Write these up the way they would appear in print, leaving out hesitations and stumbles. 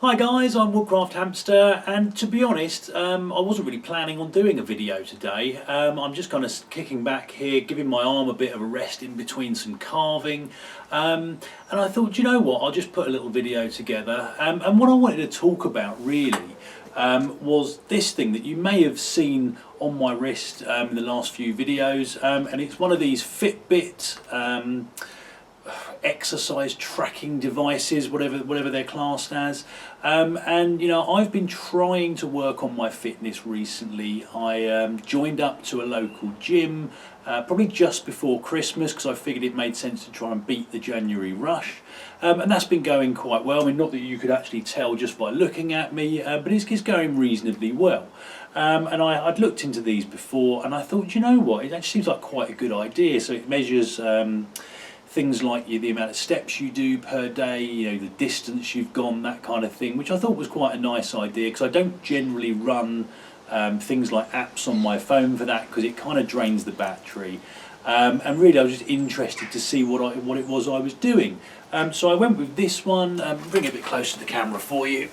Hi guys, I'm Woodcrafthamster, and to be honest, I wasn't really planning on doing a video today. I'm just kind of kicking back here, giving my arm a bit of a rest in between some carving, and I thought, you know what, I'll just put a little video together. And what I wanted to talk about really was this thing that you may have seen on my wrist in the last few videos, and it's one of these Fitbit exercise tracking devices, whatever they're classed as, and you know, I've been trying to work on my fitness recently. I joined up to a local gym probably just before Christmas because I figured it made sense to try and beat the January rush, and that's been going quite well. I mean, not that you could actually tell just by looking at me, but it's going reasonably well. And I'd looked into these before and I thought, you know what, it actually seems like quite a good idea. So it measures things like the amount of steps you do per day, you know, the distance you've gone, that kind of thing, which I thought was quite a nice idea because I don't generally run things like apps on my phone for that because it kind of drains the battery. And really I was just interested to see what it was I was doing. So I went with this one. Bring it a bit closer to the camera for you.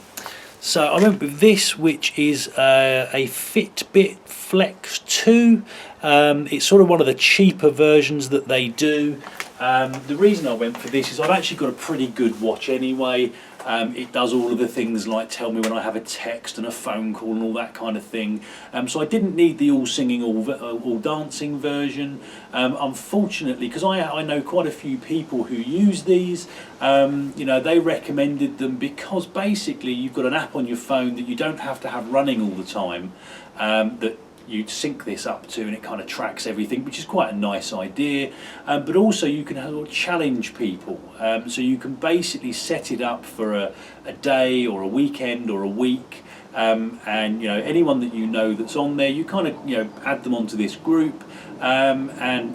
So I went with this, which is a Fitbit Flex 2. It's sort of one of the cheaper versions that they do. The reason I went for this is I've actually got a pretty good watch anyway. It does all of the things like tell me when I have a text and a phone call and all that kind of thing. So I didn't need the all singing, all dancing version. Unfortunately, because I know quite a few people who use these, you know, they recommended them because basically you've got an app on your phone that you don't have to have running all the time, that you sync this up to, and it kind of tracks everything, which is quite a nice idea. But also you can challenge people, so you can basically set it up for a day or a weekend or a week, and you know, anyone that you know that's on there, you kind of, you know, add them onto this group, and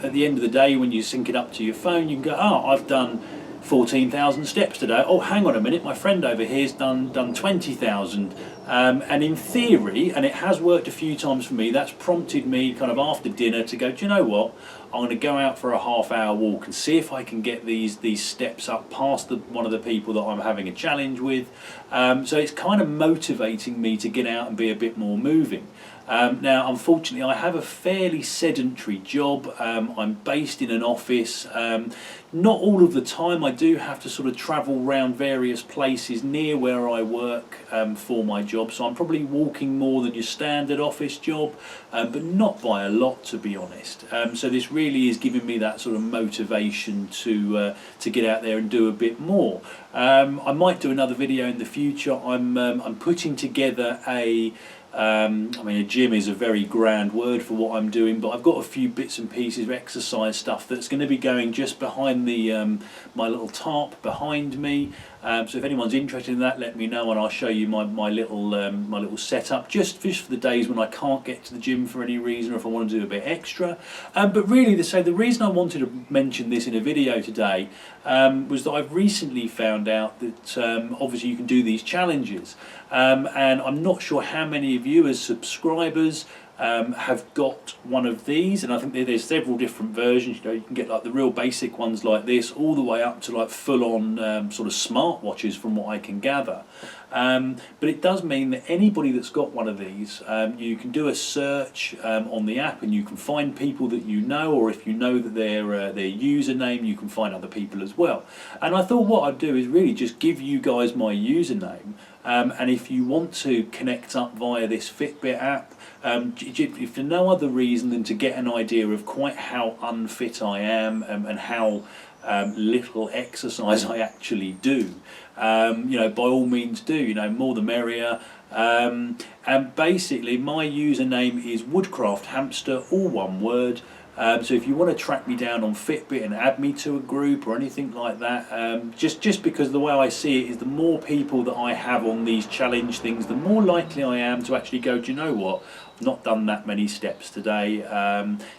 at the end of the day when you sync it up to your phone, you can go, oh, I've done 14,000 steps today. Oh, hang on a minute, my friend over here's done 20,000. And in theory, and it has worked a few times for me, that's prompted me kind of after dinner to go, do you know what, I'm going to go out for a half-hour walk and see if I can get these steps up past one of the people that I'm having a challenge with. So it's kind of motivating me to get out and be a bit more moving. Now, unfortunately, I have a fairly sedentary job. I'm based in an office. Not all of the time. I do have to sort of travel around various places near where I work for my job. So I'm probably walking more than your standard office job, but not by a lot, to be honest. So this really is giving me that sort of motivation to get out there and do a bit more. I might do another video in the future. I'm putting together I mean, a gym is a very grand word for what I'm doing, but I've got a few bits and pieces of exercise stuff that's going to be going just behind the my little tarp behind me. So if anyone's interested in that, let me know and I'll show you my little setup, just for the days when I can't get to the gym for any reason, or if I want to do a bit extra. But really, the reason I wanted to mention this in a video today was that I've recently found out that obviously you can do these challenges, and I'm not sure how many of you as subscribers have got one of these, and I think there's several different versions. You know, you can get like the real basic ones like this, all the way up to like full-on sort of smartwatches, from what I can gather. But it does mean that anybody that's got one of these, you can do a search on the app, and you can find people that you know, or if you know that their username, you can find other people as well. And I thought what I'd do is really just give you guys my username, and if you want to connect up via this Fitbit app, if for no other reason than to get an idea of quite how unfit I am, and how little exercise I actually do, you know, by all means do, you know, more the merrier. And basically my username is woodcrafthamster, all one word. So if you want to track me down on Fitbit and add me to a group or anything like that, just because the way I see it is the more people that I have on these challenge things, the more likely I am to actually go, do you know what, I've not done that many steps today,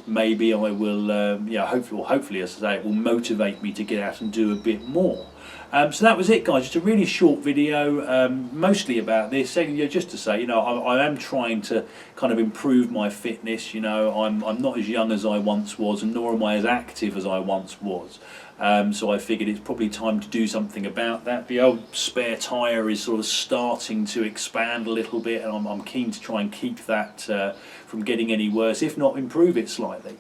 maybe I will, yeah, hopefully as I say, it will motivate me to get out and do a bit more. So that was it, guys. Just a really short video, mostly about this. Just to say, I am trying to kind of improve my fitness. I'm not as young as I once was, and nor am I as active as I once was. So I figured it's probably time to do something about that. The old spare tyre is sort of starting to expand a little bit, and I'm keen to try and keep that from getting any worse, if not improve it slightly.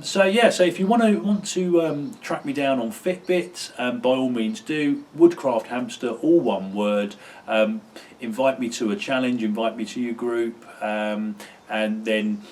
So if you want to track me down on Fitbit, by all means do. Woodcrafthamster, all one word. Invite me to a challenge, invite me to your group, and then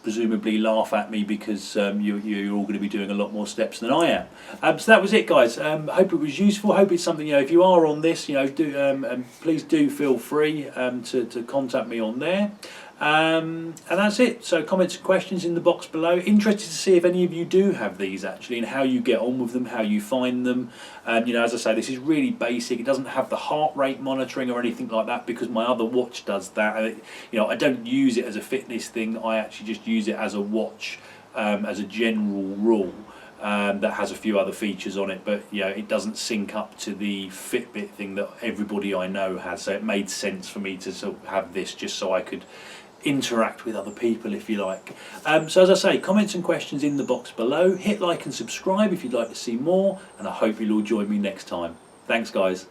presumably laugh at me because you're all going to be doing a lot more steps than I am. So that was it, guys. Hope it was useful. Hope it's something, if you are on this, please do feel free to contact me on there. And that's it. So comments and questions in the box below. Interested to see if any of you do have these actually, and how you get on with them, how you find them. As I say, this is really basic. It doesn't have the heart rate monitoring or anything like that because my other watch does that. I don't use it as a fitness thing. I actually just use it as a watch, as a general rule. That has a few other features on it, but it doesn't sync up to the Fitbit thing that everybody I know has. So it made sense for me to sort of have this, just so I could interact with other people, if you like. So as I say, comments and questions in the box below. Hit like and subscribe if you'd like to see more, and I hope you'll all join me next time. Thanks, guys.